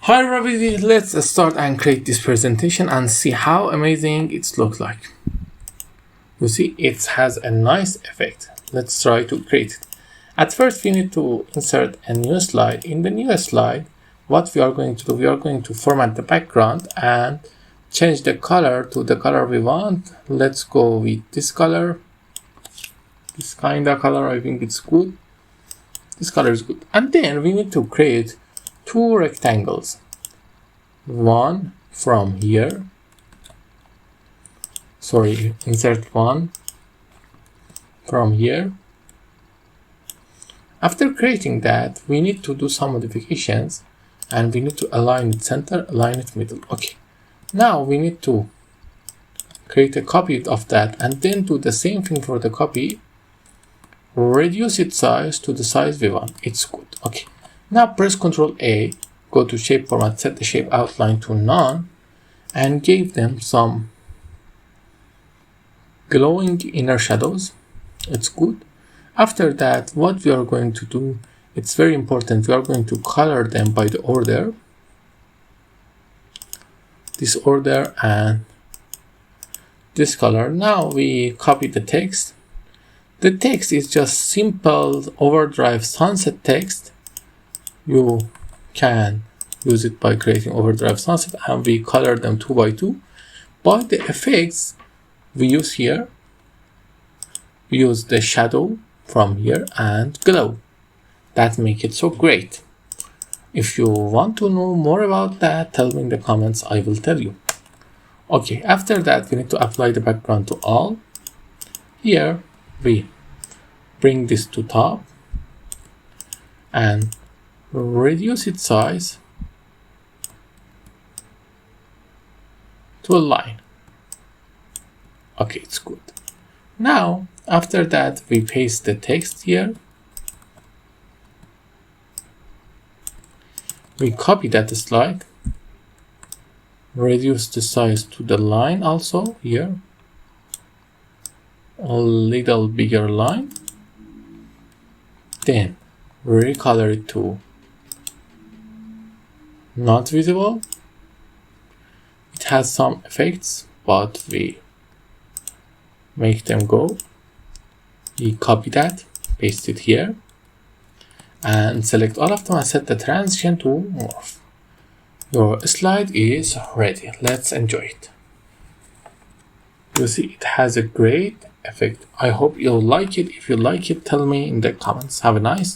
Hi everybody, let's start and create this presentation and see how amazing it looks like. You see, it has a nice effect. Let's try to create it. At first, we need to insert a new slide. In the new slide, what we are going to do, we are going to format the background and change the color to the color we want. Let's go with this color. This kind of color, I think it's good. This color is good. And then we need to create two rectangles. One from here. Insert one from here. After creating that, we need to do some modifications and we need to align it center, align it middle. Okay. Now we need to create a copy of that and then do the same thing for the copy. Reduce its size to the size we want. It's good. Okay. Now press Ctrl A, go to shape format, set the shape outline to none, and give them some glowing inner shadows. It's good. After that, what we are going to do, it's very important. We are going to color them by the order. This order and this color. Now we copy the text. The text is just simple overdrive sunset text. You can use it by creating overdrive sunset and we color them 2 by 2. But the effects we use here, we use the shadow from here and glow. That make it so great. If you want to know more about that, tell me in the comments, I will tell you. Okay, after that we need to apply the background to all. Here we bring this to top and reduce its size to a line. Okay, it's good. Now, after that, we paste the text here. We copy that slide. Reduce the size to the line also here. A little bigger line. Then recolor it to not visible. It has some effects, but we make them go. We copy that, paste it here, and select all of them and set the transition to morph. Your slide is ready. Let's enjoy it. You see, it has a great effect. I hope you'll like it. If you like it, tell me in the comments. Have a nice